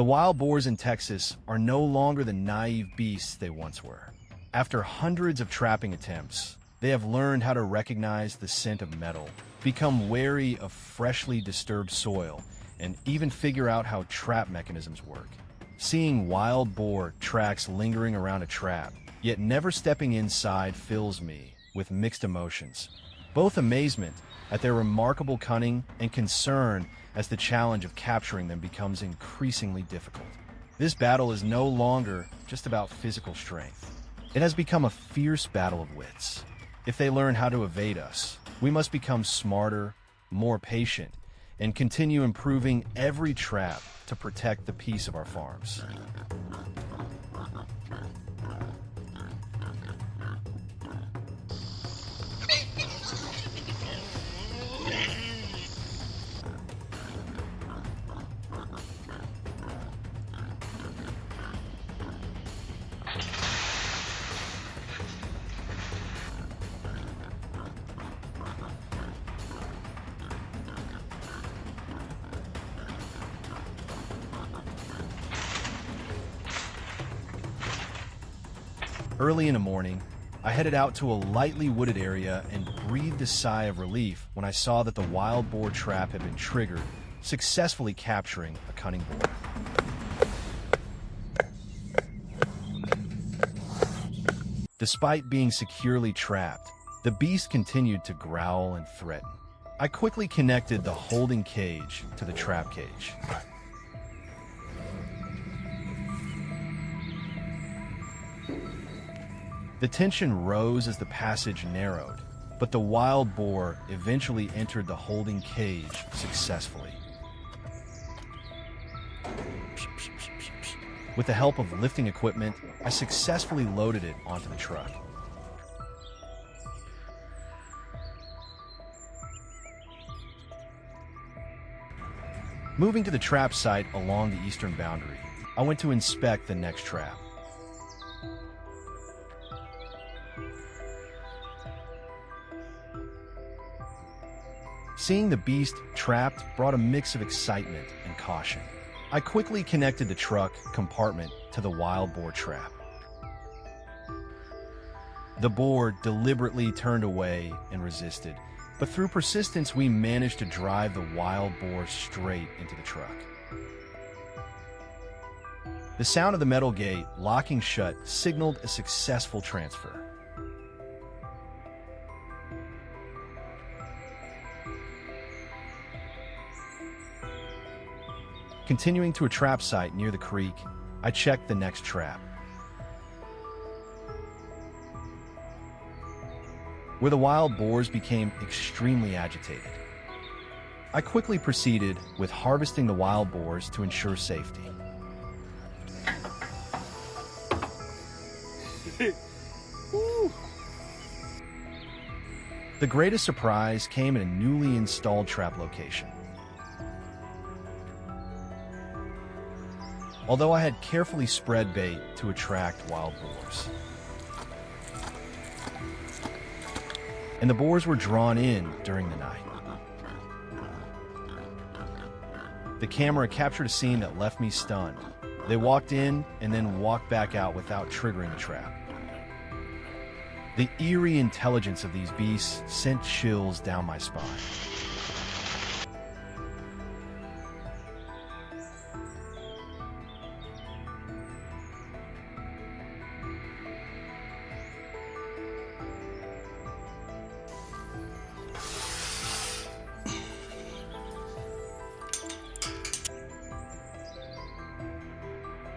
The wild boars in Texas are no longer the naive beasts they once were. After hundreds of trapping attempts, they have learned how to recognize the scent of metal, become wary of freshly disturbed soil, and even figure out how trap mechanisms work. Seeing wild boar tracks lingering around a trap, yet never stepping inside, fills me with mixed emotions. Both amazement at their remarkable cunning and concern as the challenge of capturing them becomes increasingly difficult. This battle is no longer just about physical strength. It has become a fierce battle of wits. If they learn how to evade us, we must become smarter, more patient, and continue improving every trap to protect the peace of our farms. Early in the morning, I headed out to a lightly wooded area and breathed a sigh of relief when I saw that the wild boar trap had been triggered, successfully capturing a cunning boar. Despite being securely trapped, the beast continued to growl and threaten. I quickly connected the holding cage to the trap cage. The tension rose as the passage narrowed, but the wild boar eventually entered the holding cage successfully. With the help of lifting equipment, I successfully loaded it onto the truck. Moving to the trap site along the eastern boundary, I went to inspect the next trap. Seeing the beast trapped brought a mix of excitement and caution. I quickly connected the truck compartment to the wild boar trap. The boar deliberately turned away and resisted, but through persistence we managed to drive the wild boar straight into the truck. The sound of the metal gate locking shut signaled a successful transfer. Continuing to a trap site near the creek, I checked the next trap, where the wild boars became extremely agitated. I quickly proceeded with harvesting the wild boars to ensure safety. The greatest surprise came at a newly installed trap location. Although I had carefully spread bait to attract wild boars, and the boars were drawn in during the night. The camera captured a scene that left me stunned. They walked in and then walked back out without triggering the trap. The eerie intelligence of these beasts sent chills down my spine.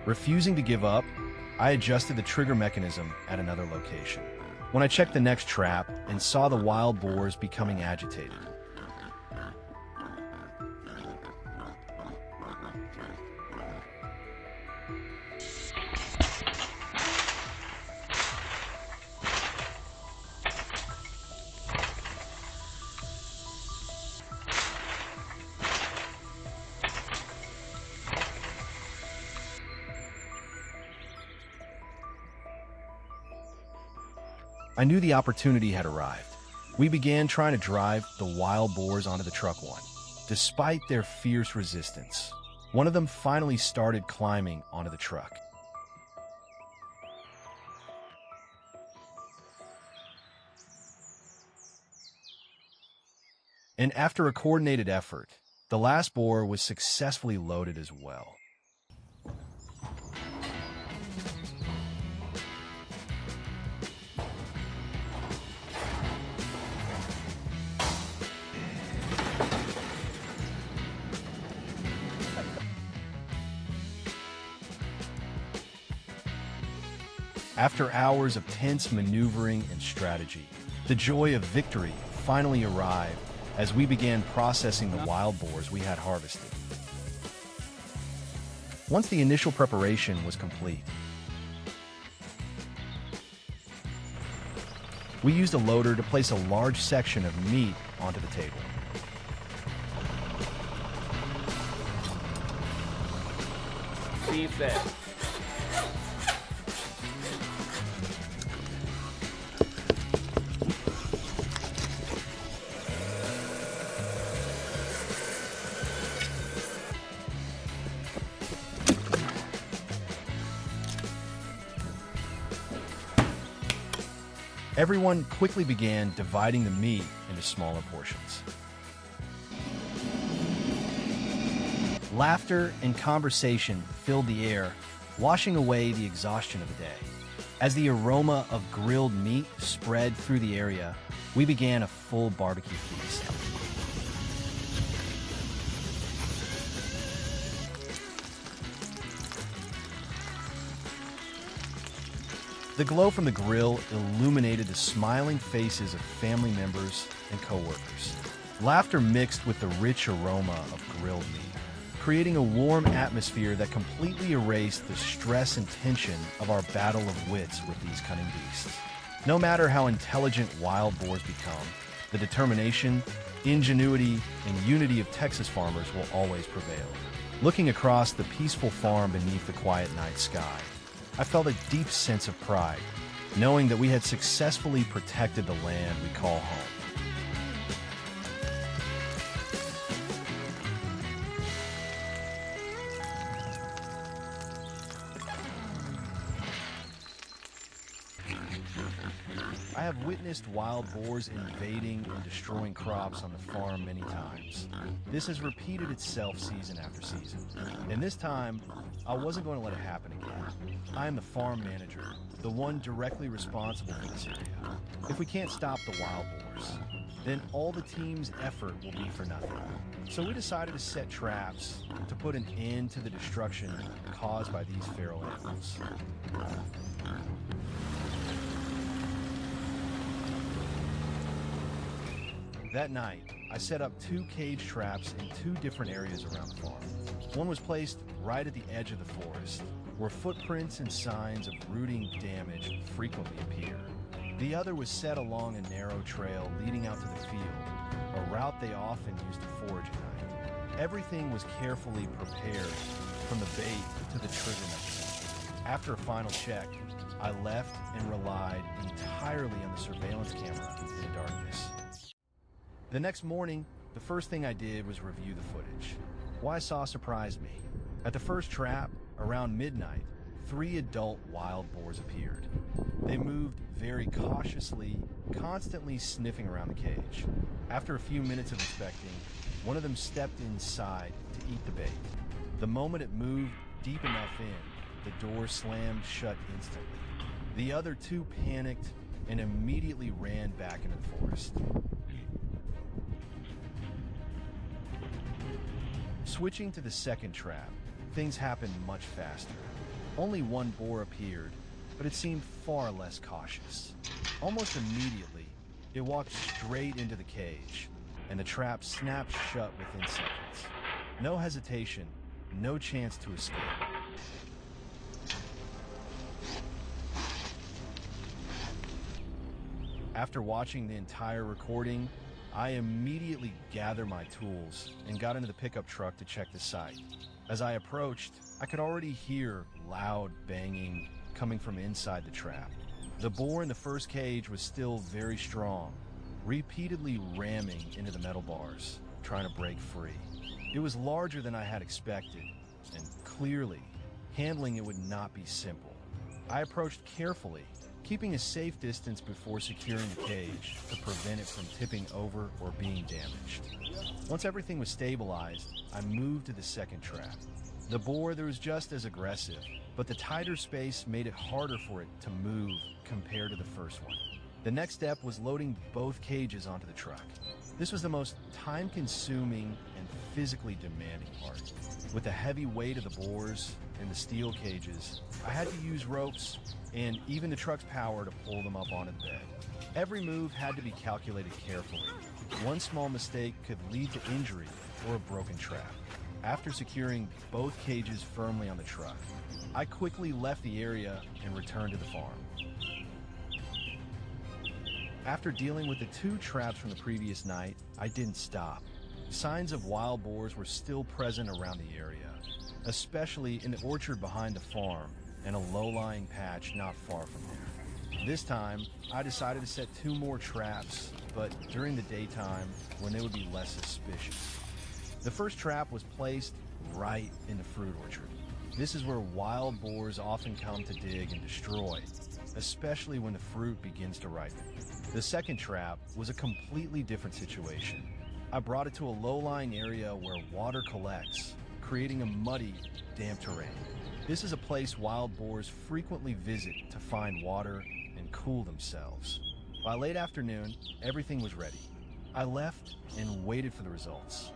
Refusing to give up, I adjusted the trigger mechanism at another location. When I checked the next trap and saw the wild boars becoming agitated, I knew the opportunity had arrived. We began trying to drive the wild boars onto the truck one. Despite their fierce resistance, One of them finally started climbing onto the truck. And after a coordinated effort, the last boar was successfully loaded as well. After hours of tense maneuvering and strategy, the joy of victory finally arrived as we began processing the wild boars we had harvested. Once the initial preparation was complete, we used a loader to place a large section of meat onto the table. Beef it. Everyone quickly began dividing the meat into smaller portions. Laughter and conversation filled the air, washing away the exhaustion of the day. As the aroma of grilled meat spread through the area, we began a full barbecue feast. The glow from the grill illuminated the smiling faces of family members and coworkers. Laughter mixed with the rich aroma of grilled meat, creating a warm atmosphere that completely erased the stress and tension of our battle of wits with these cunning beasts. No matter how intelligent wild boars become, the determination, ingenuity, and unity of Texas farmers will always prevail. Looking across the peaceful farm beneath the quiet night sky, I felt a deep sense of pride, knowing that we had successfully protected the land we call home. I have witnessed wild boars invading and destroying crops on the farm many times. This has repeated itself season after season. And this time, I wasn't going to let it happen again. I am the farm manager, the one directly responsible for this area. If we can't stop the wild boars, then all the team's effort will be for nothing. So we decided to set traps to put an end to the destruction caused by these feral animals. That night, I set up 2 cage traps in 2 different areas around the farm. One was placed right at the edge of the forest, where footprints and signs of rooting damage frequently appear. The other was set along a narrow trail leading out to the field, a route they often used to forage at night. Everything was carefully prepared, from the bait to the trigger mechanism. After a final check, I left and relied entirely on the surveillance camera in the darkness. The next morning, the first thing I did was review the footage. What I saw surprised me. At the first trap, around midnight, 3 adult wild boars appeared. They moved very cautiously, constantly sniffing around the cage. After a few minutes of inspecting, one of them stepped inside to eat the bait. The moment it moved deep enough in, the door slammed shut instantly. The other 2 panicked and immediately ran back into the forest. Switching to the second trap, things happened much faster. Only 1 boar appeared, but it seemed far less cautious. Almost immediately, it walked straight into the cage, and the trap snapped shut within seconds. No hesitation, no chance to escape. After watching the entire recording, I immediately gathered my tools and got into the pickup truck to check the site. As I approached, I could already hear loud banging coming from inside the trap. The boar in the first cage was still very strong, repeatedly ramming into the metal bars, trying to break free. It was larger than I had expected, and clearly, handling it would not be simple. I approached carefully, keeping a safe distance before securing the cage to prevent it from tipping over or being damaged. Once everything was stabilized, I moved to the second trap. The boar there was just as aggressive, but the tighter space made it harder for it to move compared to the first one. The next step was loading both cages onto the truck. This was the most time-consuming and physically demanding part. With the heavy weight of the boars and the steel cages, I had to use ropes and even the truck's power to pull them up onto the bed. Every move had to be calculated carefully. One small mistake could lead to injury or a broken trap. After securing both cages firmly on the truck, I quickly left the area and returned to the farm. After dealing with the 2 traps from the previous night, I didn't stop. Signs of wild boars were still present around the area, especially in the orchard behind the farm and a low-lying patch not far from there. This time, I decided to set 2 more traps, but during the daytime when they would be less suspicious. The first trap was placed right in the fruit orchard. This is where wild boars often come to dig and destroy, especially when the fruit begins to ripen. The second trap was a completely different situation. I brought it to a low-lying area where water collects, creating a muddy, damp terrain. This is a place wild boars frequently visit to find water and cool themselves. By late afternoon, everything was ready. I left and waited for the results.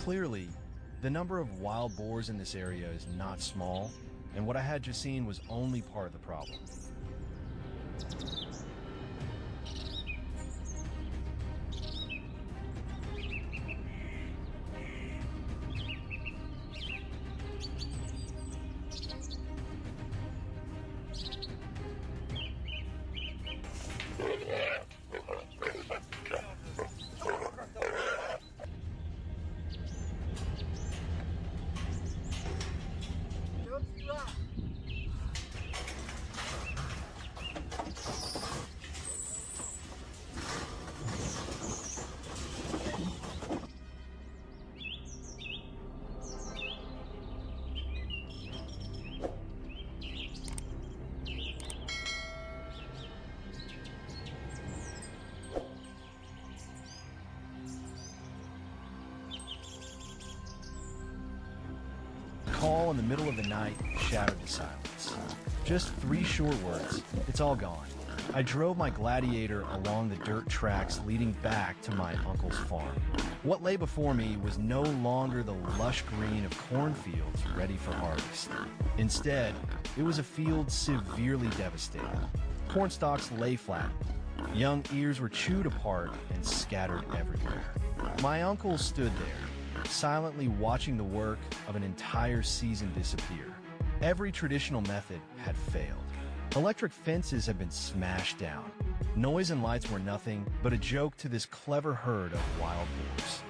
Clearly, the number of wild boars in this area is not small, and what I had just seen was only part of the problem. Call in the middle of the night shattered the silence. Just 3 short words, it's all gone. I drove my Gladiator along the dirt tracks leading back to my uncle's farm. What lay before me was no longer the lush green of cornfields ready for harvest. Instead, it was a field severely devastated. Corn stalks lay flat. Young ears were chewed apart and scattered everywhere. My uncle stood there, silently watching the work of an entire season disappear. Every traditional method had failed. Electric fences had been smashed down. Noise and lights were nothing but a joke to this clever herd of wild boars.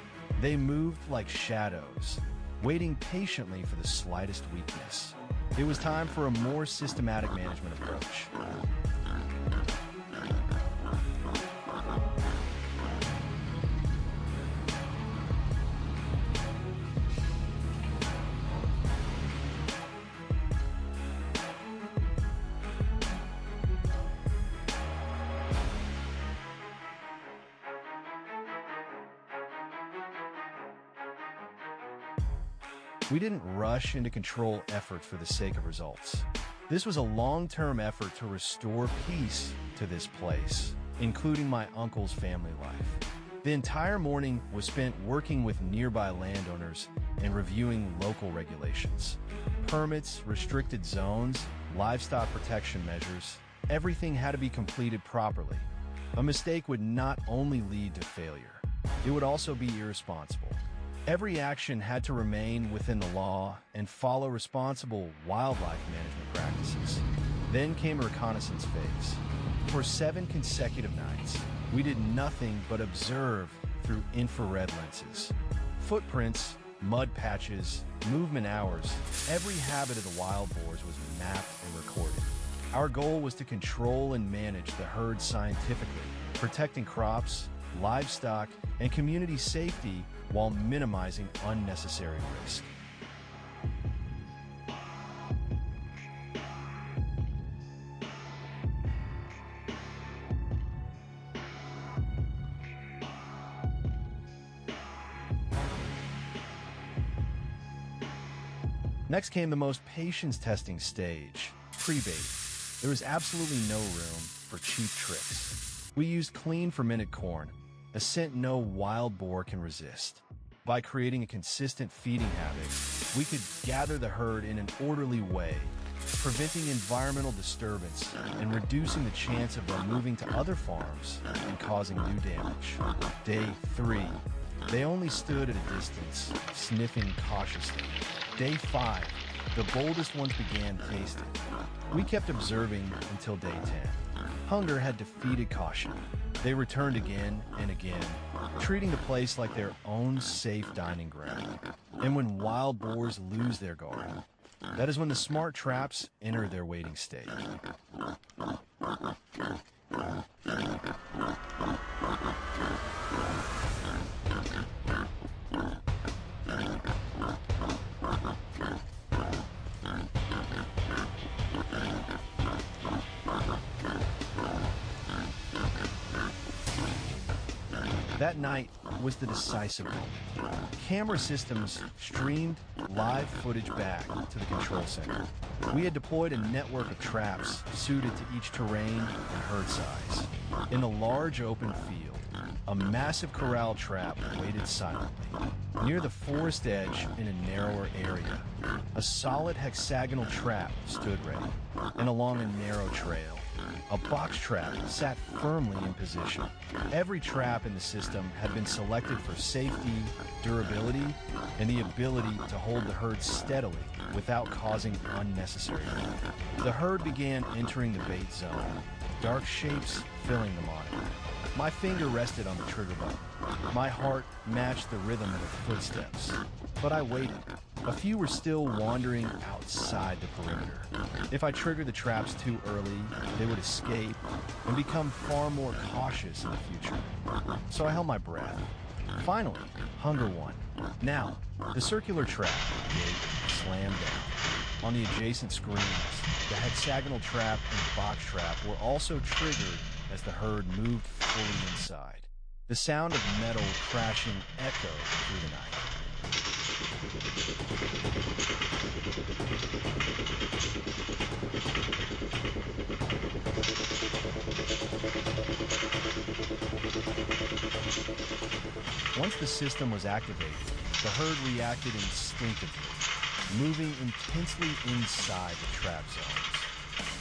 They moved like shadows, waiting patiently for the slightest weakness. It was time for a more systematic management approach. We didn't rush into control efforts for the sake of results. This was a long-term effort to restore peace to this place, including my uncle's family life. The entire morning was spent working with nearby landowners and reviewing local regulations. Permits, restricted zones, livestock protection measures, everything had to be completed properly. A mistake would not only lead to failure, it would also be irresponsible. Every action had to remain within the law and follow responsible wildlife management practices. Then came a reconnaissance phase. For 7 consecutive nights, we did nothing but observe through infrared lenses. Footprints, mud patches, movement hours, every habit of the wild boars was mapped and recorded. Our goal was to control and manage the herd scientifically, protecting crops, livestock, and community safety while minimizing unnecessary risk. Next came the most patience-testing stage, pre-bait. There was absolutely no room for cheap tricks. We used clean fermented corn, a scent no wild boar can resist. By creating a consistent feeding habit, we could gather the herd in an orderly way, preventing environmental disturbance and reducing the chance of them moving to other farms and causing new damage. Day 3, they only stood at a distance, sniffing cautiously. Day 5, the boldest ones began tasting. We kept observing until day 10. Hunger had defeated caution. They returned again and again, treating the place like their own safe dining ground. And when wild boars lose their guard, that is when the smart traps enter their waiting stage. That night was the decisive moment. Camera systems streamed live footage back to the control center. We had deployed a network of traps suited to each terrain and herd size. In a large open field, a massive corral trap waited silently. Near the forest edge in a narrower area, a solid hexagonal trap stood ready. And along a narrow trail, a box trap sat firmly in position. Every trap in the system had been selected for safety, durability, and the ability to hold the herd steadily without causing unnecessary harm. The herd began entering the bait zone, dark shapes filling the monitor. My finger rested on the trigger button. My heart matched the rhythm of the footsteps. But I waited. A few were still wandering outside the perimeter. If I triggered the traps too early, they would escape and become far more cautious in the future. So I held my breath. Finally, hunger won. Now, the circular trap gate slammed down. On the adjacent screens, the hexagonal trap and box trap were also triggered as the herd moved fully inside. The sound of metal crashing echoed through the night. Once the system was activated, the herd reacted instinctively, moving intensely inside the trap zones.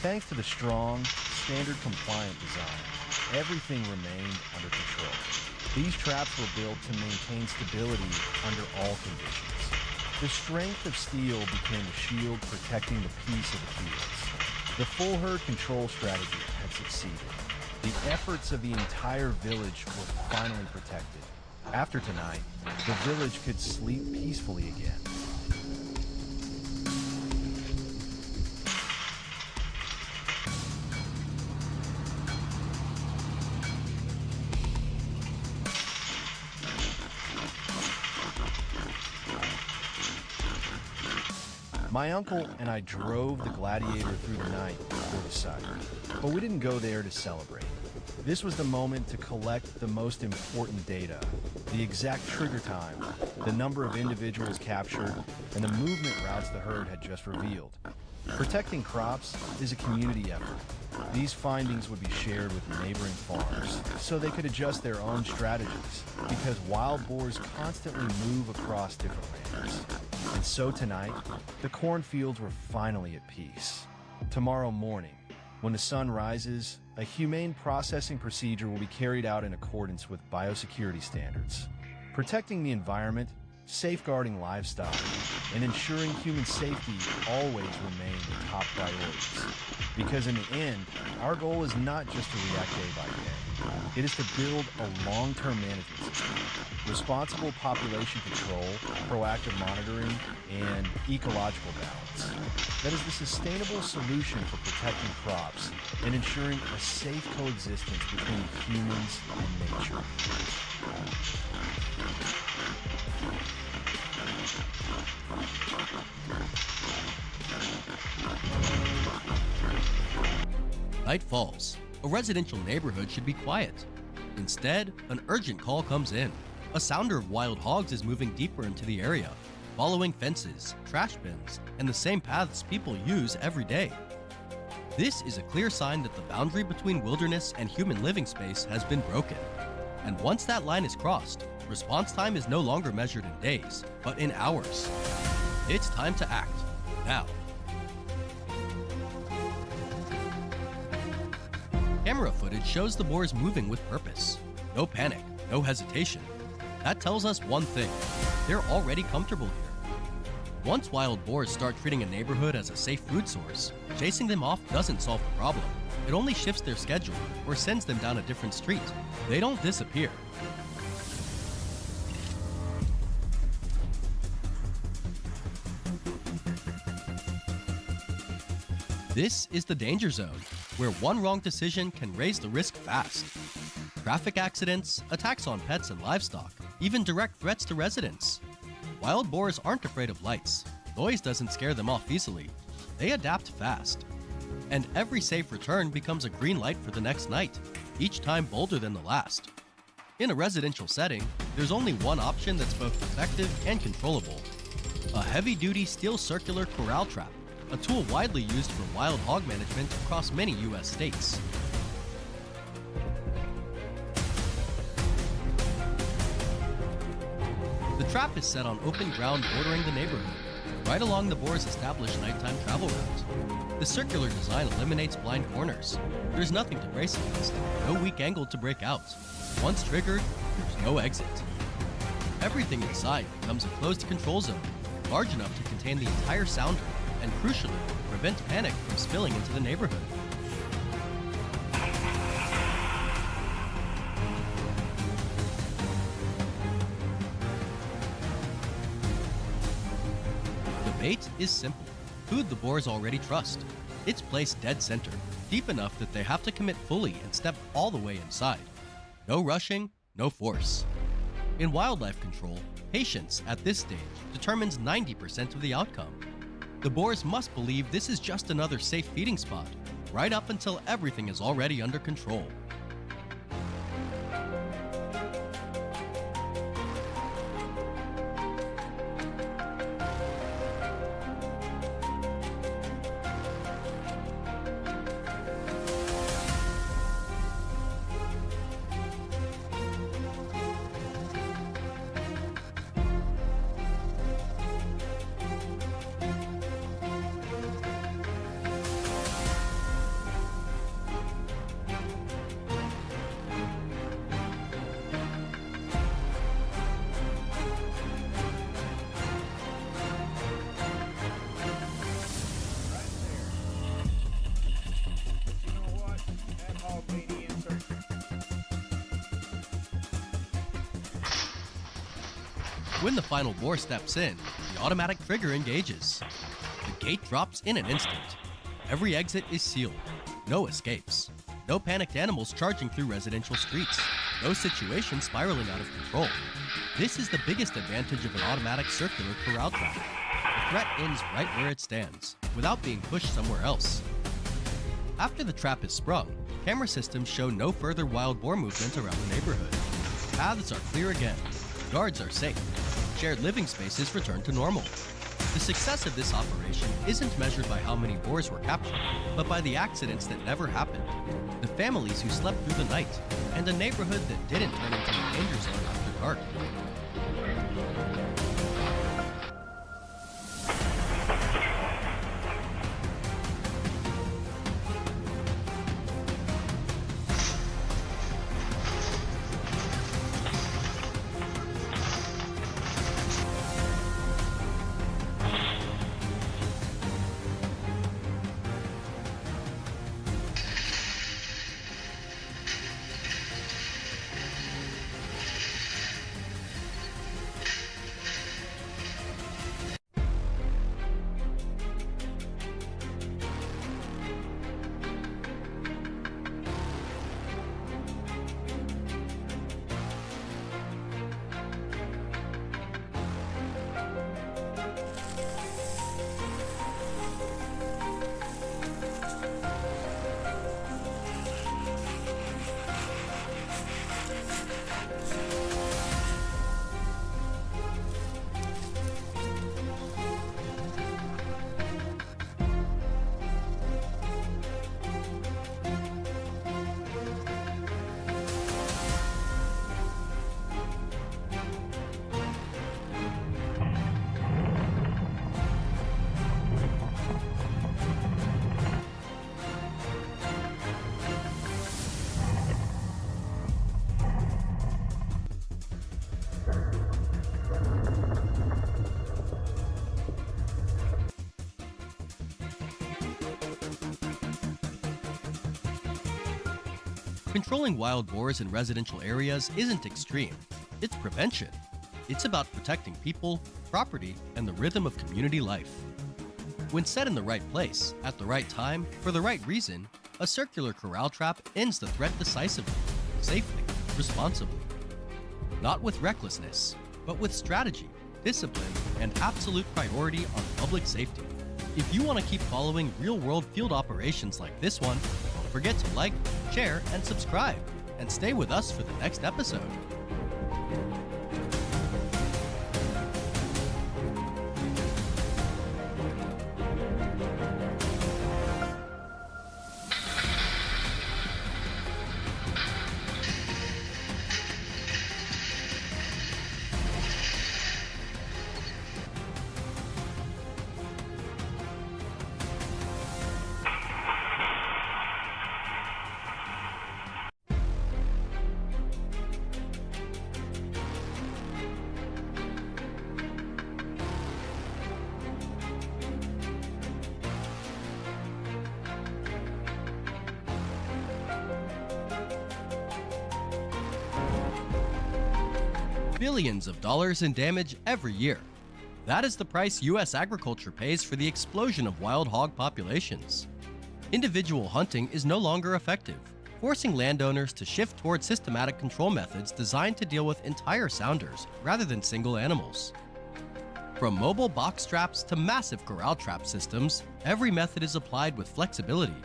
Thanks to the strong, standard-compliant design, everything remained under control. These traps were built to maintain stability under all conditions. The strength of steel became a shield protecting the peace of the fields. The full herd control strategy had succeeded. The efforts of the entire village were finally protected. After tonight, the village could sleep peacefully again. My uncle and I drove the Gladiator through the night before the site, but we didn't go there to celebrate. This was the moment to collect the most important data: the exact trigger time, the number of individuals captured, and the movement routes the herd had just revealed. Protecting crops is a community effort. These findings would be shared with neighboring farms so they could adjust their own strategies, because wild boars constantly move across different lands. And so tonight, the cornfields were finally at peace. Tomorrow morning, when the sun rises, a humane processing procedure will be carried out in accordance with biosecurity standards. Protecting the environment, safeguarding livestock, and ensuring human safety always remain the top priorities. Because in the end, our goal is not just to react day by day. It is to build a long-term management system, responsible population control, proactive monitoring, and ecological balance. That is the sustainable solution for protecting crops and ensuring a safe coexistence between humans and nature. Night falls. A residential neighborhood should be quiet. Instead, an urgent call comes in. A sounder of wild hogs is moving deeper into the area, following fences, trash bins, and the same paths people use every day. This is a clear sign that the boundary between wilderness and human living space has been broken. And once that line is crossed, response time is no longer measured in days, but in hours. It's time to act, now. Camera footage shows the boars moving with purpose. No panic, no hesitation. That tells us one thing: they're already comfortable here. Once wild boars start treating a neighborhood as a safe food source, chasing them off doesn't solve the problem. It only shifts their schedule or sends them down a different street. They don't disappear. This is the danger zone, where one wrong decision can raise the risk fast. Traffic accidents, attacks on pets and livestock, even direct threats to residents. Wild boars aren't afraid of lights. Noise doesn't scare them off easily. They adapt fast. And every safe return becomes a green light for the next night, each time bolder than the last. In a residential setting, there's only one option that's both effective and controllable: a heavy-duty steel circular corral trap, a tool widely used for wild hog management across many U.S. states. The trap is set on open ground bordering the neighborhood, right along the boar's established nighttime travel route. The circular design eliminates blind corners. There's nothing to brace against, no weak angle to break out. Once triggered, there's no exit. Everything inside becomes a closed control zone, large enough to contain the entire sounder, and crucially, prevent panic from spilling into the neighborhood. The bait is simple: food the boars already trust. It's placed dead center, deep enough that they have to commit fully and step all the way inside. No rushing, no force. In wildlife control, patience at this stage determines 90% of the outcome. The boars must believe this is just another safe feeding spot, right up until everything is already under control. When the final boar steps in, the automatic trigger engages. The gate drops in an instant. Every exit is sealed. No escapes. No panicked animals charging through residential streets. No situation spiraling out of control. This is the biggest advantage of an automatic circular corral trap. The threat ends right where it stands, without being pushed somewhere else. After the trap is sprung, camera systems show no further wild boar movement around the neighborhood. Paths are clear again. Guards are safe. Shared living spaces return to normal. The success of this operation isn't measured by how many boars were captured, but by the accidents that never happened, the families who slept through the night, and a neighborhood that didn't turn into a danger zone after dark. Controlling wild boars in residential areas isn't extreme. It's prevention. It's about protecting people, property, and the rhythm of community life. When set in the right place, at the right time, for the right reason, a circular corral trap ends the threat decisively, safely, responsibly. Not with recklessness, but with strategy, discipline, and absolute priority on public safety. If you want to keep following real-world field operations like this one, don't forget to like, share, and subscribe, and stay with us for the next episode. Billions of dollars in damage every year. That is the price U.S. agriculture pays for the explosion of wild hog populations. Individual hunting is no longer effective, forcing landowners to shift toward systematic control methods designed to deal with entire sounders rather than single animals. From mobile box traps to massive corral trap systems, every method is applied with flexibility.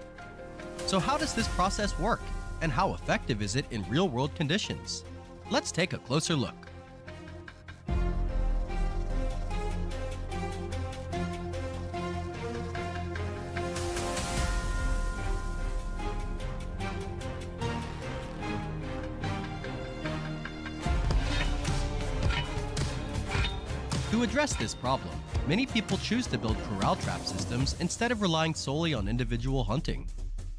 So how does this process work, and how effective is it in real-world conditions? Let's take a closer look. To address this problem, many people choose to build corral trap systems instead of relying solely on individual hunting.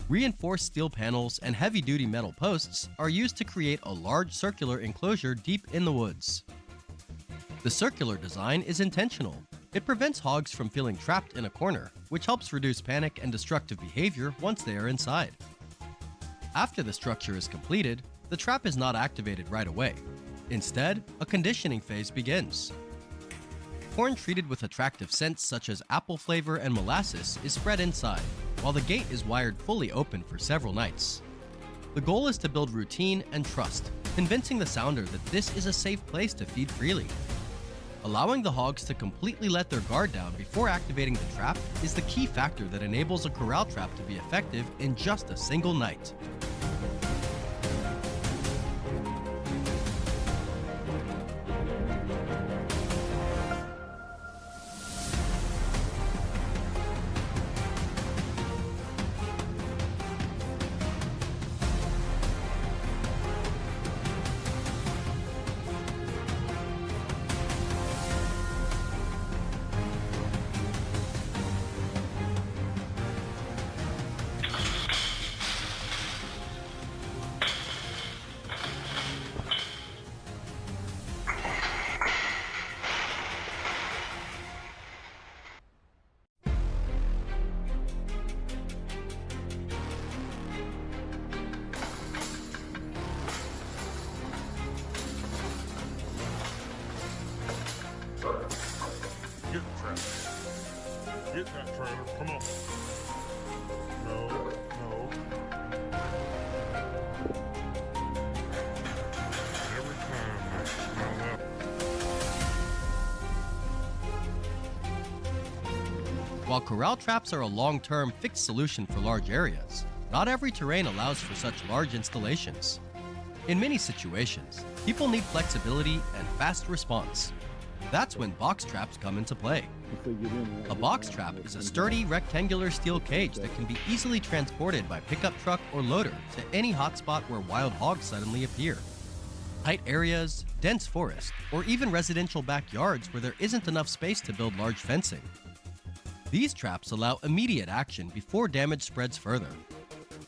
Reinforced steel panels and heavy-duty metal posts are used to create a large circular enclosure deep in the woods. The circular design is intentional. It prevents hogs from feeling trapped in a corner, which helps reduce panic and destructive behavior once they are inside. After the structure is completed, the trap is not activated right away. Instead, a conditioning phase begins. Corn treated with attractive scents such as apple flavor and molasses is spread inside, while the gate is wired fully open for several nights. The goal is to build routine and trust, convincing the sounder that this is a safe place to feed freely. Allowing the hogs to completely let their guard down before activating the trap is the key factor that enables a corral trap to be effective in just a single night. Get the trailer. Get that trailer. Come on. No, no. Every time I smell that. While corral traps are a long-term fixed solution for large areas, not every terrain allows for such large installations. In many situations, people need flexibility and fast response. That's when box traps come into play. A box trap is a sturdy rectangular steel cage that can be easily transported by pickup truck or loader to any hotspot where wild hogs suddenly appear. Tight areas, dense forest, or even residential backyards where there isn't enough space to build large fencing. These traps allow immediate action before damage spreads further.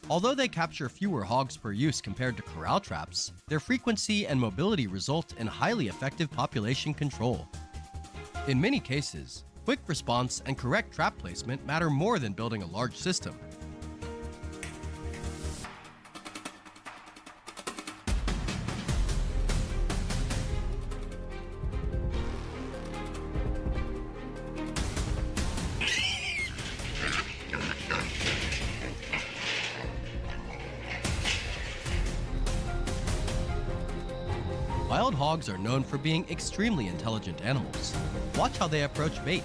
Although they capture fewer hogs per use compared to corral traps, their frequency and mobility result in highly effective population control. In many cases, quick response and correct trap placement matter more than building a large system. Wild hogs are known for being extremely intelligent animals. Watch how they approach bait.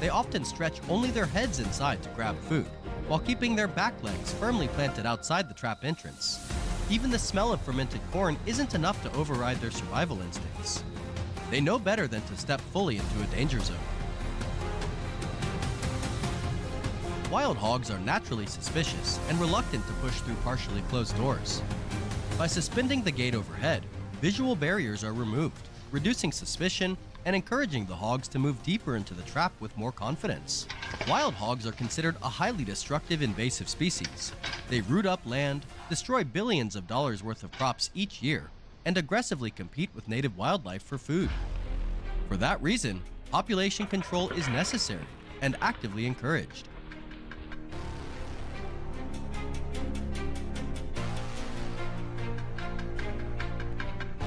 They often stretch only their heads inside to grab food, while keeping their back legs firmly planted outside the trap entrance. Even the smell of fermented corn isn't enough to override their survival instincts. They know better than to step fully into a danger zone. Wild hogs are naturally suspicious and reluctant to push through partially closed doors. By suspending the gate overhead, visual barriers are removed, reducing suspicion and encouraging the hogs to move deeper into the trap with more confidence. Wild hogs are considered a highly destructive invasive species. They root up land, destroy billions of dollars worth of crops each year, and aggressively compete with native wildlife for food. For that reason, population control is necessary and actively encouraged.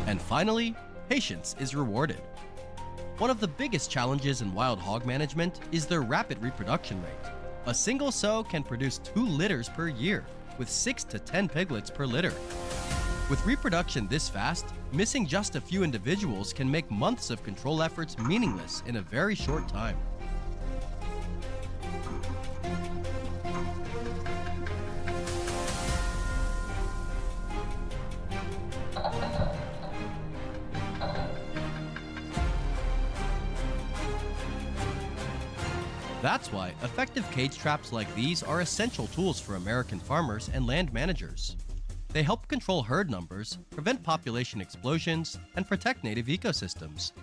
And finally, patience is rewarded. One of the biggest challenges in wild hog management is their rapid reproduction rate. A single sow can produce 2 litters per year, with 6 to 10 piglets per litter. With reproduction this fast, missing just a few individuals can make months of control efforts meaningless in a very short time. That's why effective cage traps like these are essential tools for American farmers and land managers. They help control herd numbers, prevent population explosions, and protect native ecosystems.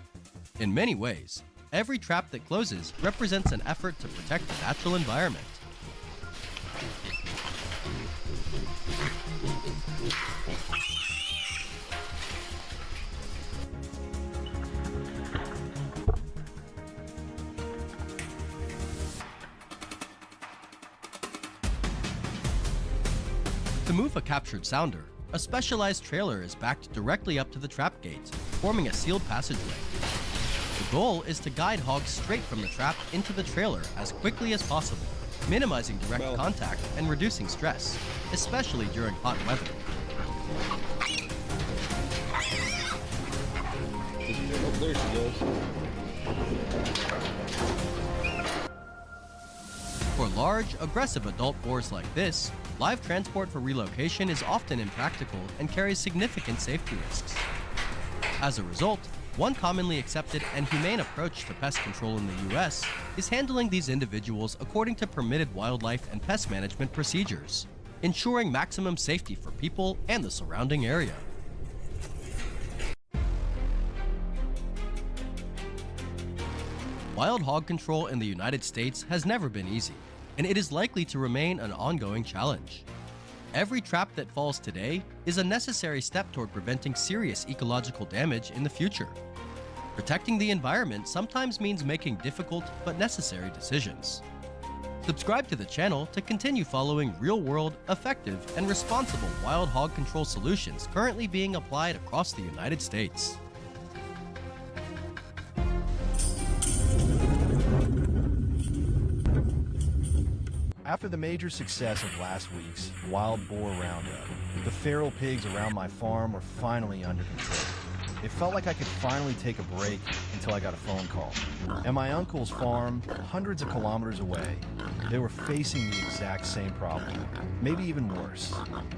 In many ways, every trap that closes represents an effort to protect the natural environment. To move a captured sounder, A specialized trailer is backed directly up to the trap gate, forming a sealed passageway. The goal is to guide hogs straight from the trap into the trailer as quickly as possible, minimizing direct contact and reducing stress, especially during hot weather. Oh, there she goes. For large, aggressive adult boars like this, live transport for relocation is often impractical and carries significant safety risks. As a result, one commonly accepted and humane approach to pest control in the US is handling these individuals according to permitted wildlife and pest management procedures, ensuring maximum safety for people and the surrounding area. Wild hog control in the United States has never been easy, and it is likely to remain an ongoing challenge. Every trap that falls today is a necessary step toward preventing serious ecological damage in the future. Protecting the environment sometimes means making difficult but necessary decisions. Subscribe to the channel to continue following real-world, effective, and responsible wild hog control solutions currently being applied across the United States. After the major success of last week's wild boar roundup, the feral pigs around my farm were finally under control. It felt like I could finally take a break until I got a phone call. At my uncle's farm, hundreds of kilometers away, they were facing the exact same problem, maybe even worse.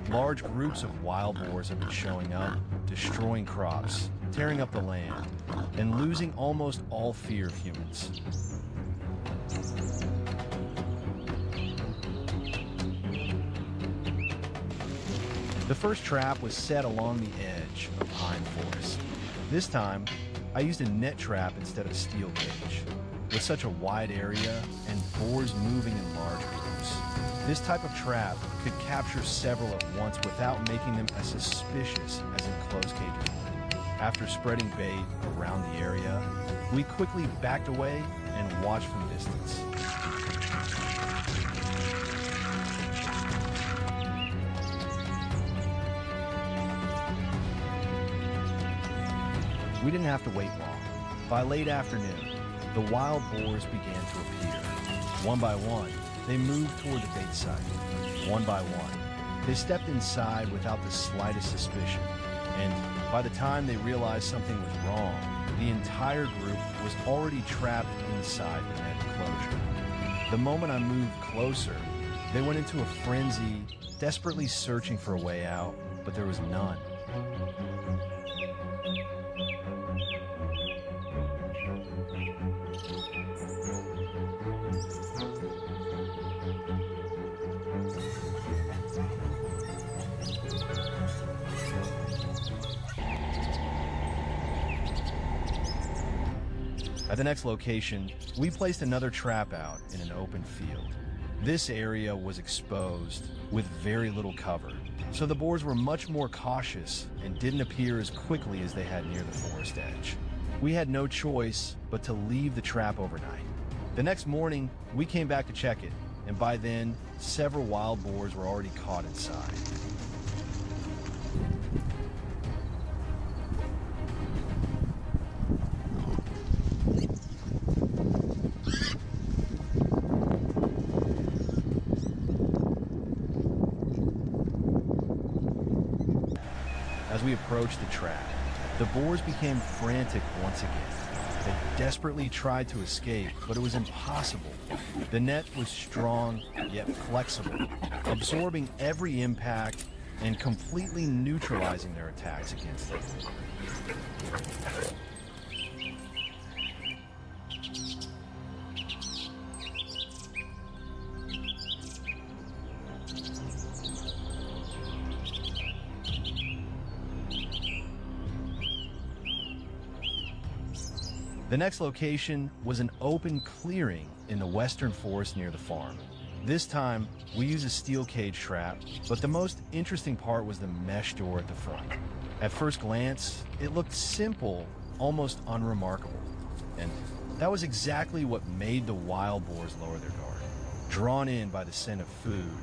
Large groups of wild boars have been showing up, destroying crops, tearing up the land, and losing almost all fear of humans. The first trap was set along the edge of pine forest. This time, I used a net trap instead of steel cage. With such a wide area and boars moving in large groups, this type of trap could capture several at once without making them as suspicious as enclosed cages would. After spreading bait around the area, we quickly backed away and watched from a distance. We didn't have to wait long. By late afternoon, the wild boars began to appear. One by one, they moved toward the bait site. One by one, they stepped inside without the slightest suspicion. And by the time they realized something was wrong, the entire group was already trapped inside the net enclosure. The moment I moved closer, they went into a frenzy, desperately searching for a way out, but there was none. At the next location, we placed another trap out in an open field. This area was exposed with very little cover, so the boars were much more cautious and didn't appear as quickly as they had near the forest edge. We had no choice but to leave the trap overnight. The next morning, we came back to check it, and by then, several wild boars were already caught inside. As we approached the trap, the boars became frantic once again. They desperately tried to escape, but it was impossible. The net was strong, yet flexible, absorbing every impact and completely neutralizing their attacks against it. The next location was an open clearing in the western forest near the farm. This time, we used a steel cage trap, but the most interesting part was the mesh door at the front. At first glance, it looked simple, almost unremarkable. And that was exactly what made the wild boars lower their guard. Drawn in by the scent of food,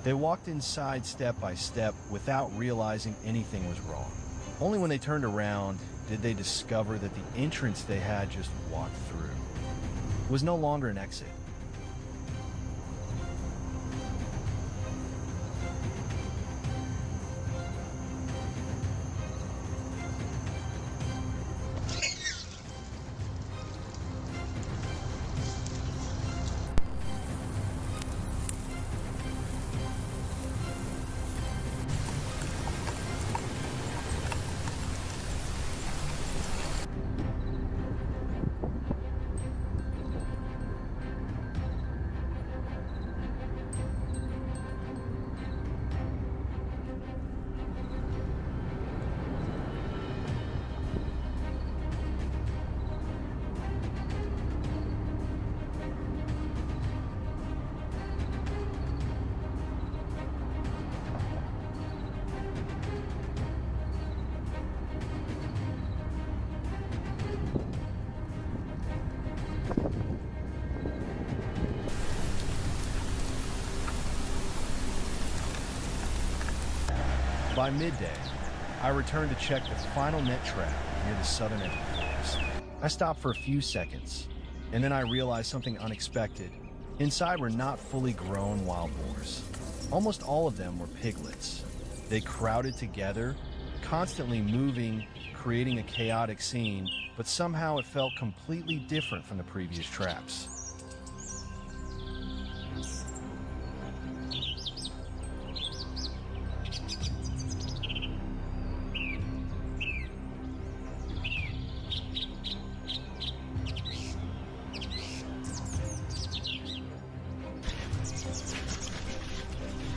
They walked inside step by step without realizing anything was wrong. Only when they turned around did they discover that the entrance they had just walked through was no longer an exit. By midday, I returned to check the final net trap near the southern edge of the forest. I stopped for a few seconds, and then I realized something unexpected. Inside were not fully grown wild boars. Almost all of them were piglets. They crowded together, constantly moving, creating a chaotic scene, but somehow it felt completely different from the previous traps.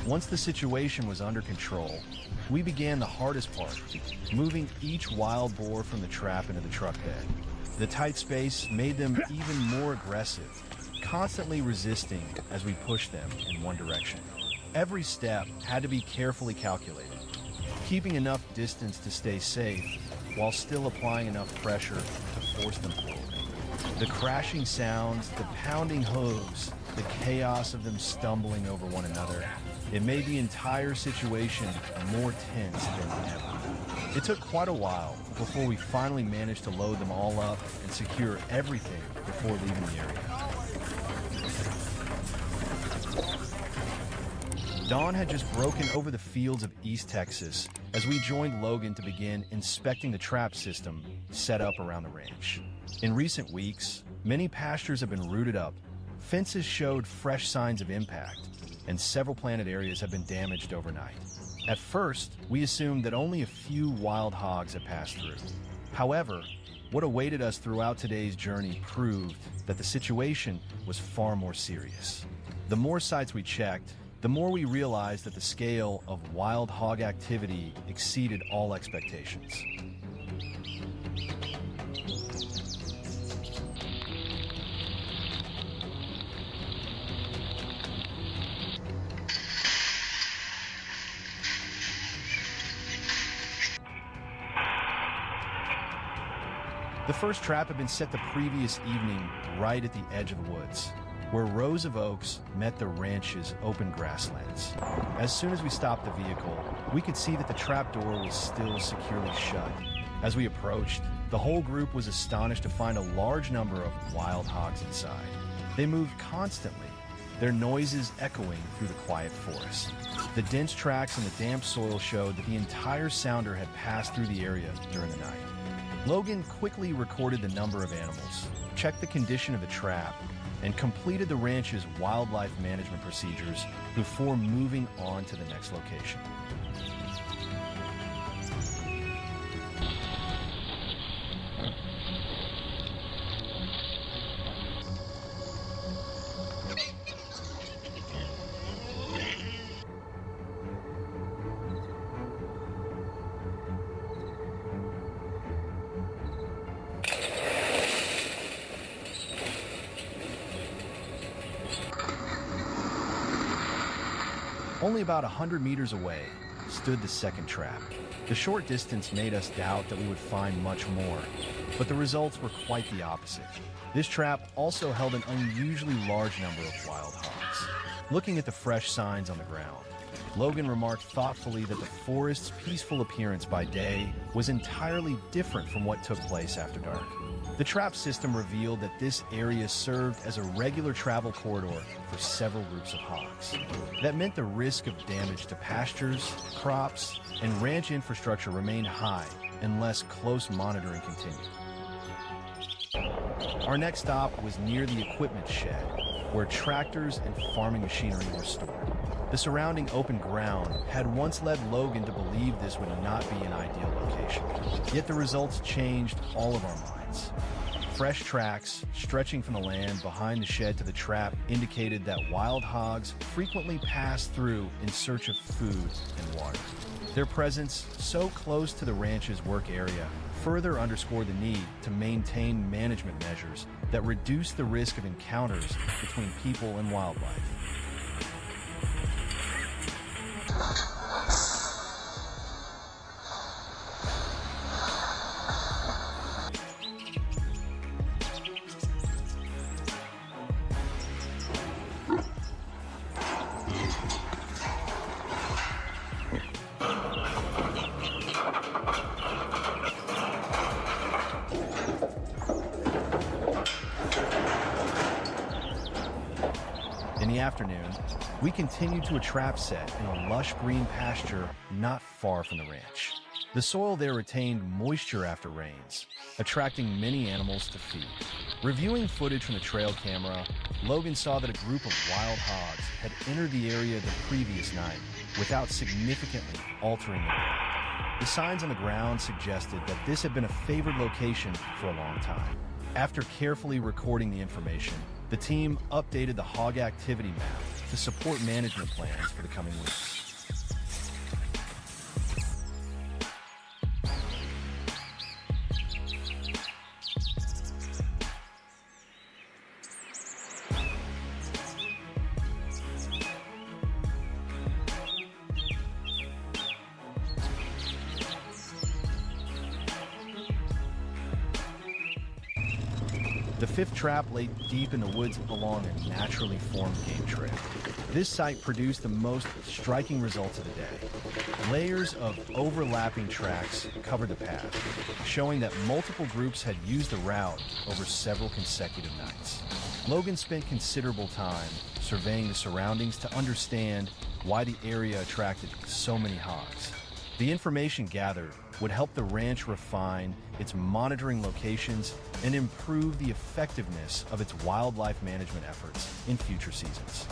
Once the situation was under control, we began the hardest part, moving each wild boar from the trap into the truck bed. The tight space made them even more aggressive, constantly resisting as we pushed them in one direction. Every step had to be carefully calculated, keeping enough distance to stay safe while still applying enough pressure to force them forward. The crashing sounds, the pounding hooves, the chaos of them stumbling over one another, it made the entire situation more tense than ever. It took quite a while before we finally managed to load them all up and secure everything before leaving the area. Dawn had just broken over the fields of East Texas as we joined Logan to begin inspecting the trap system set up around the ranch. In recent weeks, many pastures have been rooted up, fences showed fresh signs of impact, and several planted areas have been damaged overnight. At first, we assumed that only a few wild hogs had passed through. However, what awaited us throughout today's journey proved that the situation was far more serious. The more sites we checked, the more we realized that the scale of wild hog activity exceeded all expectations. The first trap had been set the previous evening right at the edge of the woods, where rows of oaks met the ranch's open grasslands. As soon as we stopped the vehicle, we could see that the trap door was still securely shut. As we approached, the whole group was astonished to find a large number of wild hogs inside. They moved constantly, their noises echoing through the quiet forest. The dense tracks and the damp soil showed that the entire sounder had passed through the area during the night. Logan quickly recorded the number of animals, checked the condition of the trap, and completed the ranch's wildlife management procedures before moving on to the next location. Only about 100 meters away stood the second trap. The short distance made us doubt that we would find much more, but the results were quite the opposite. This trap also held an unusually large number of wild hogs. Looking at the fresh signs on the ground, Logan remarked thoughtfully that the forest's peaceful appearance by day was entirely different from what took place after dark. The trap system revealed that this area served as a regular travel corridor for several groups of hogs. That meant the risk of damage to pastures, crops, and ranch infrastructure remained high unless close monitoring continued. Our next stop was near the equipment shed, where tractors and farming machinery were stored. The surrounding open ground had once led Logan to believe this would not be an ideal location. Yet the results changed all of our minds. Fresh tracks stretching from the land behind the shed to the trap indicated that wild hogs frequently passed through in search of food and water. Their presence so close to the ranch's work area further underscored the need to maintain management measures that reduce the risk of encounters between people and wildlife. In the afternoon, we continued to a trap set in a lush green pasture not far from the ranch. The soil there retained moisture after rains, attracting many animals to feed. Reviewing footage from the trail camera, Logan saw that a group of wild hogs had entered the area the previous night without significantly altering the route. The signs on the ground suggested that this had been a favored location for a long time. After carefully recording the information, the team updated the hog activity map to support management plans for the coming weeks. The fifth trap lay deep in the woods along a naturally formed game trail. This site produced the most striking results of the day. Layers of overlapping tracks covered the path, showing that multiple groups had used the route over several consecutive nights. Logan spent considerable time surveying the surroundings to understand why the area attracted so many hogs. The information gathered would help the ranch refine its monitoring locations and improve the effectiveness of its wildlife management efforts in future seasons.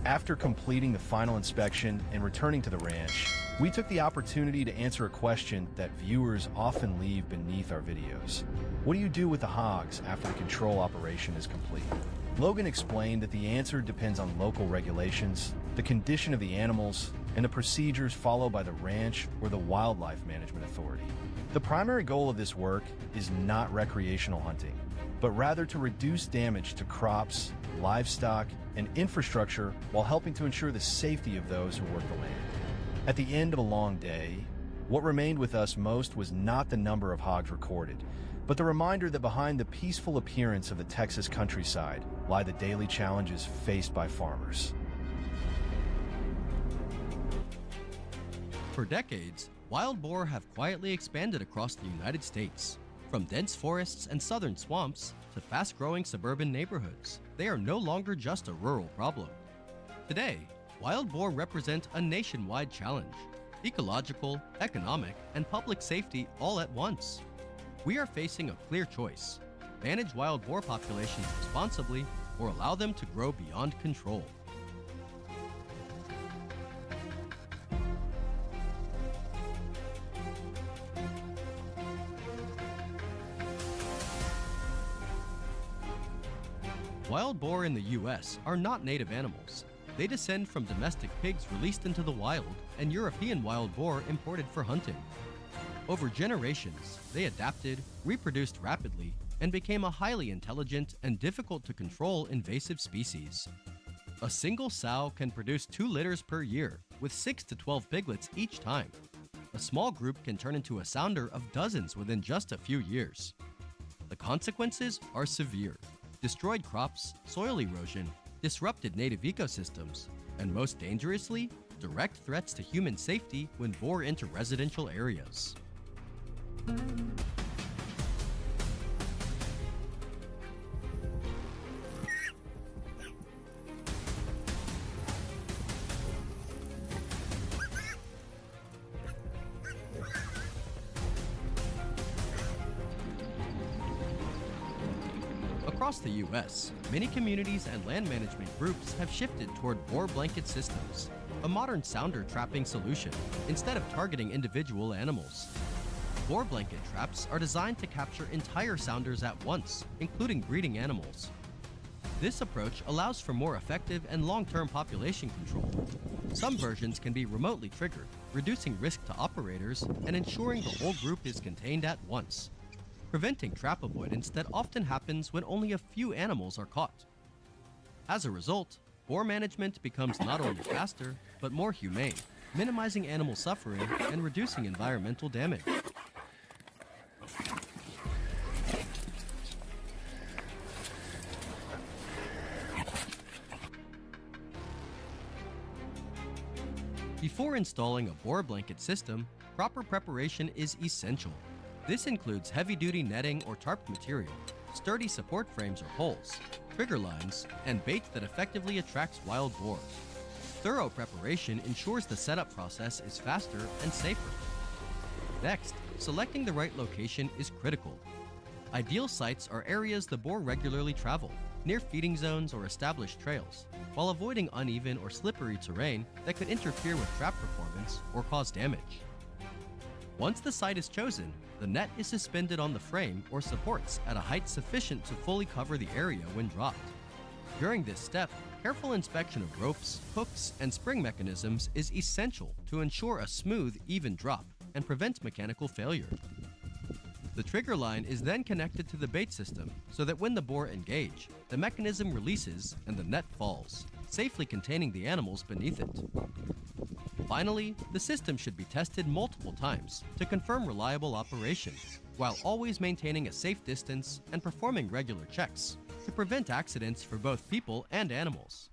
After completing the final inspection and returning to the ranch, we took the opportunity to answer a question that viewers often leave beneath our videos. What do you do with the hogs after the control operation is complete? Logan explained that the answer depends on local regulations, the condition of the animals, and the procedures followed by the ranch or the Wildlife Management Authority. The primary goal of this work is not recreational hunting, but rather to reduce damage to crops, livestock, and infrastructure while helping to ensure the safety of those who work the land. At the end of a long day, what remained with us most was not the number of hogs recorded, but the reminder that behind the peaceful appearance of the Texas countryside lie the daily challenges faced by farmers. For decades, wild boar have quietly expanded across the United States. From dense forests and southern swamps to fast-growing suburban neighborhoods, they are no longer just a rural problem. Today, Wild boar represent a nationwide challenge: ecological, economic, and public safety all at once. We are facing a clear choice: manage wild boar populations responsibly or allow them to grow beyond control. Wild boar in the US are not native animals. They descend from domestic pigs released into the wild and European wild boar imported for hunting. Over generations, they adapted, reproduced rapidly, and became a highly intelligent and difficult to control invasive species. A single sow can produce 2 litters per year, with 6 to 12 piglets each time. A small group can turn into a sounder of dozens within just a few years. The consequences are severe: destroyed crops, soil erosion, disrupted native ecosystems, and most dangerously, direct threats to human safety when boar enter residential areas. Across the US, many communities and land management groups have shifted toward boar blanket systems, a modern sounder trapping solution, instead of targeting individual animals. Boar blanket traps are designed to capture entire sounders at once, including breeding animals. This approach allows for more effective and long-term population control. Some versions can be remotely triggered, reducing risk to operators and ensuring the whole group is contained at once. Preventing trap avoidance that often happens when only a few animals are caught. As a result, boar management becomes not only faster, but more humane, minimizing animal suffering and reducing environmental damage. Before installing a boar blanket system, proper preparation is essential. This includes heavy-duty netting or tarp material, sturdy support frames or poles, trigger lines, and bait that effectively attracts wild boar. Thorough preparation ensures the setup process is faster and safer. Next, selecting the right location is critical. Ideal sites are areas the boar regularly travel, near feeding zones or established trails, while avoiding uneven or slippery terrain that could interfere with trap performance or cause damage. Once the site is chosen, the net is suspended on the frame or supports at a height sufficient to fully cover the area when dropped. During this step, careful inspection of ropes, hooks, and spring mechanisms is essential to ensure a smooth, even drop and prevent mechanical failure. The trigger line is then connected to the bait system so that when the boar engage, the mechanism releases and the net falls, safely containing the animals beneath it. Finally, the system should be tested multiple times to confirm reliable operation, while always maintaining a safe distance and performing regular checks to prevent accidents for both people and animals.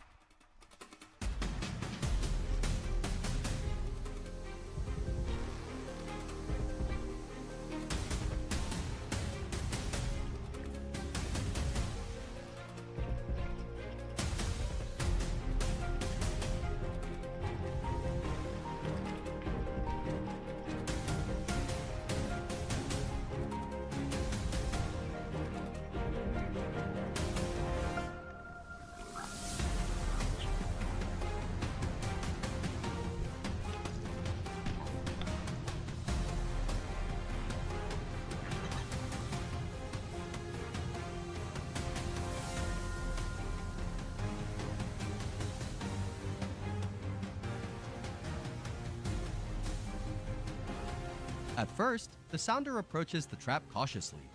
At first, the sounder approaches the trap cautiously.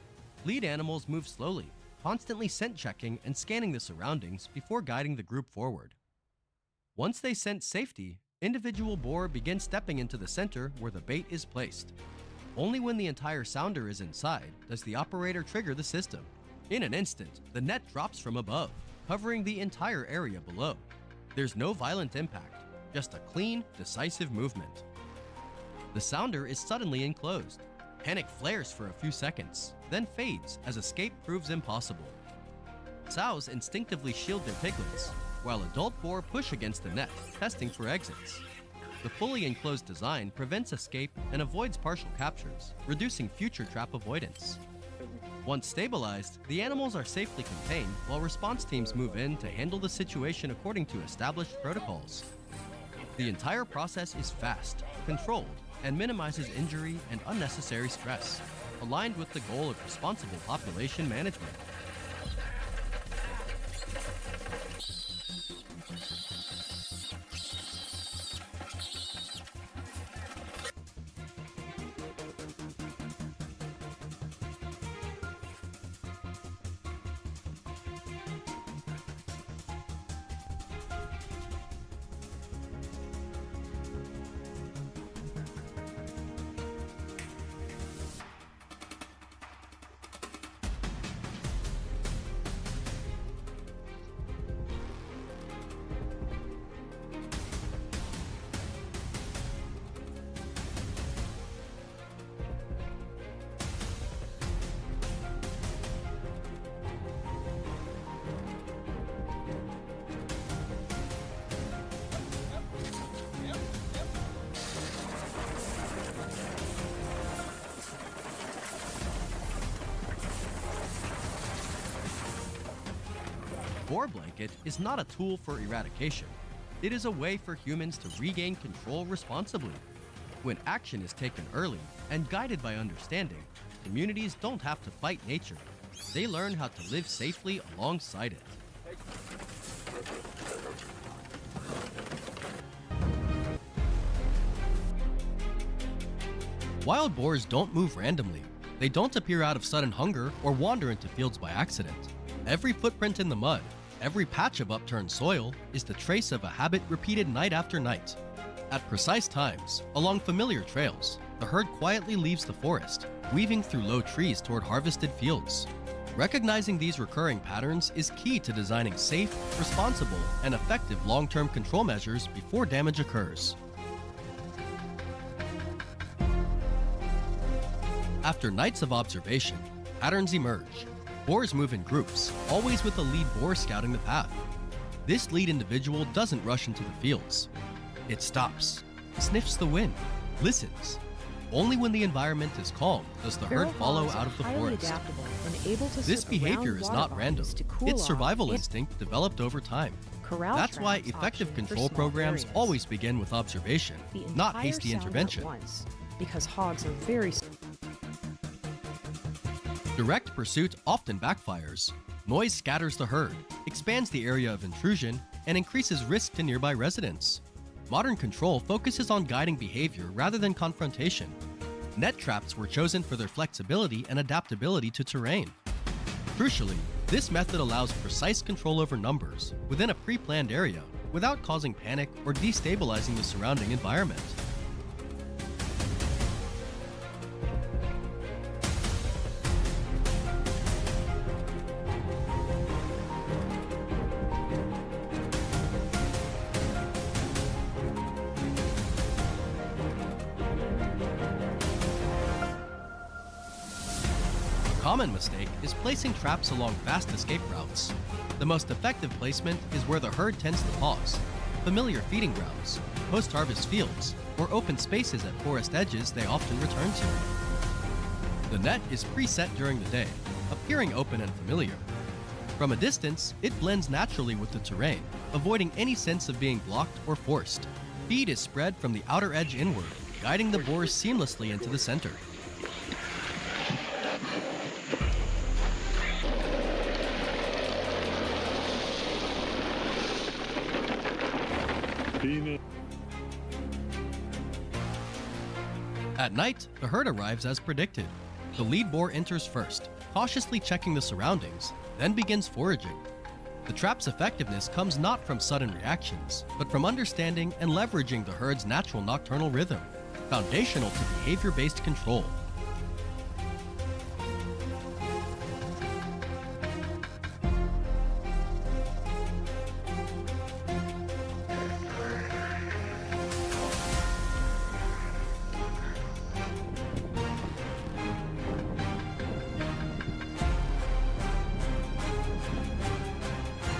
Lead animals move slowly, constantly scent checking and scanning the surroundings before guiding the group forward. Once they sense safety, individual boar begin stepping into the center where the bait is placed. Only when the entire sounder is inside does the operator trigger the system. In an instant, the net drops from above, covering the entire area below. There's no violent impact, just a clean, decisive movement. The sounder is suddenly enclosed. Panic flares for a few seconds, then fades as escape proves impossible. Sows instinctively shield their piglets, while adult boar push against the net, testing for exits. The fully enclosed design prevents escape and avoids partial captures, reducing future trap avoidance. Once stabilized, the animals are safely contained while response teams move in to handle the situation according to established protocols. The entire process is fast, controlled, and minimizes injury and unnecessary stress, aligned with the goal of responsible population management. Boar blanket is not a tool for eradication. It is a way for humans to regain control responsibly. When action is taken early and guided by understanding, communities don't have to fight nature. They learn how to live safely alongside it. Wild boars don't move randomly. They don't appear out of sudden hunger or wander into fields by accident. Every footprint in the mud, every patch of upturned soil is the trace of a habit repeated night after night. At precise times, along familiar trails, the herd quietly leaves the forest, weaving through low trees toward harvested fields. Recognizing these recurring patterns is key to designing safe, responsible, and effective long-term control measures before damage occurs. After nights of observation, patterns emerge. Boars move in groups, always with a lead boar scouting the path. This lead individual doesn't rush into the fields. It stops, sniffs the wind, listens. Only when the environment is calm does the herd follow out of the forest. This behavior is not random. It's survival instinct developed over time. That's why effective control programs always begin with observation, not hasty intervention. Because hogs are very... Direct pursuit often backfires. Noise scatters the herd, expands the area of intrusion, and increases risk to nearby residents. Modern control focuses on guiding behavior rather than confrontation. Net traps were chosen for their flexibility and adaptability to terrain. Crucially, this method allows precise control over numbers within a pre-planned area without causing panic or destabilizing the surrounding environment. A common mistake is placing traps along fast escape routes. The most effective placement is where the herd tends to pause, familiar feeding grounds, post-harvest fields, or open spaces at forest edges they often return to. The net is preset during the day, appearing open and familiar. From a distance, it blends naturally with the terrain, avoiding any sense of being blocked or forced. Feed is spread from the outer edge inward, guiding the boars seamlessly into the center. At night, the herd arrives as predicted. The lead boar enters first, cautiously checking the surroundings, then begins foraging. The trap's effectiveness comes not from sudden reactions, but from understanding and leveraging the herd's natural nocturnal rhythm, foundational to behavior-based control.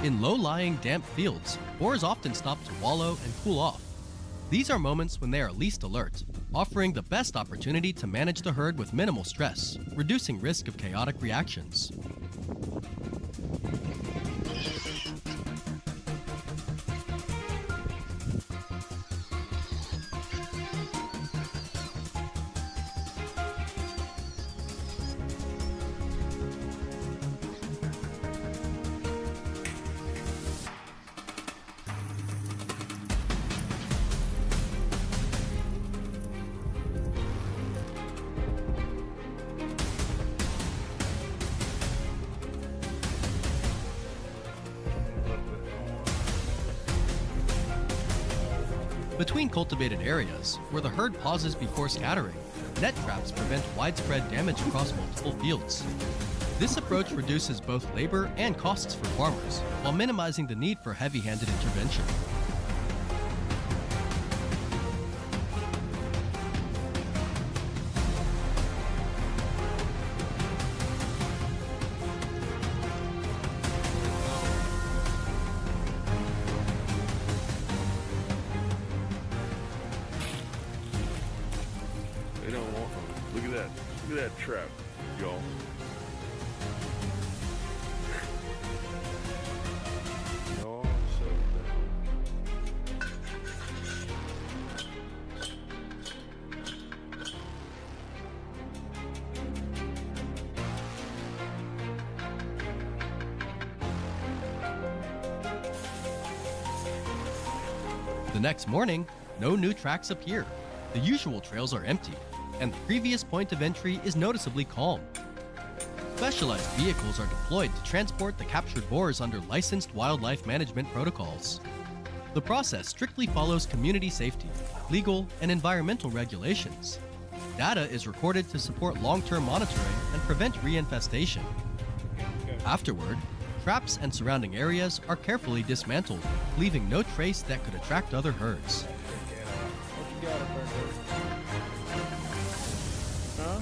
In low-lying, damp fields, boars often stop to wallow and cool off. These are moments when they are least alert, offering the best opportunity to manage the herd with minimal stress, reducing risk of chaotic reactions. Between cultivated areas, where the herd pauses before scattering, net traps prevent widespread damage across multiple fields. This approach reduces both labor and costs for farmers, while minimizing the need for heavy-handed intervention. They don't want them. Look at that. Look at that trap, y'all. No, settle down. The next morning, no new tracks appear. The usual trails are empty, and the previous point of entry is noticeably calm. Specialized vehicles are deployed to transport the captured boars under licensed wildlife management protocols. The process strictly follows community safety, legal, and environmental regulations. Data is recorded to support long-term monitoring and prevent reinfestation. Afterward, traps and surrounding areas are carefully dismantled, leaving no trace that could attract other herds. What you got up there, Huh?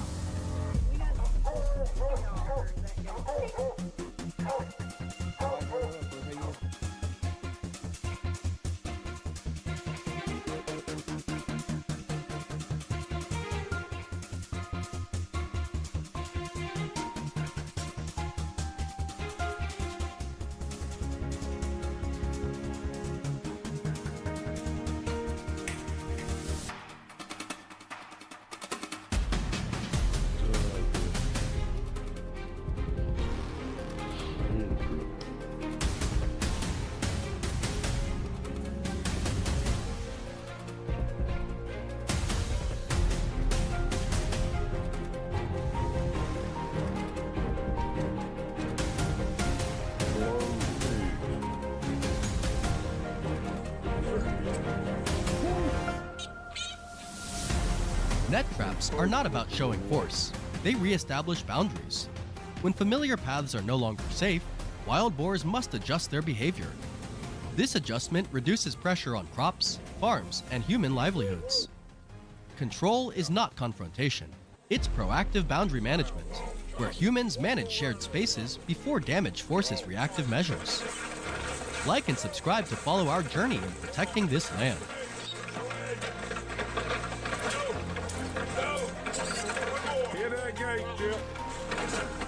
Net traps are not about showing force. They re-establish boundaries. When familiar paths are no longer safe, wild boars must adjust their behavior. This adjustment reduces pressure on crops, farms, and human livelihoods. Control is not confrontation. It's proactive boundary management, where humans manage shared spaces before damage forces reactive measures. Like and subscribe to follow our journey in protecting this land. Hit that gate, Chip.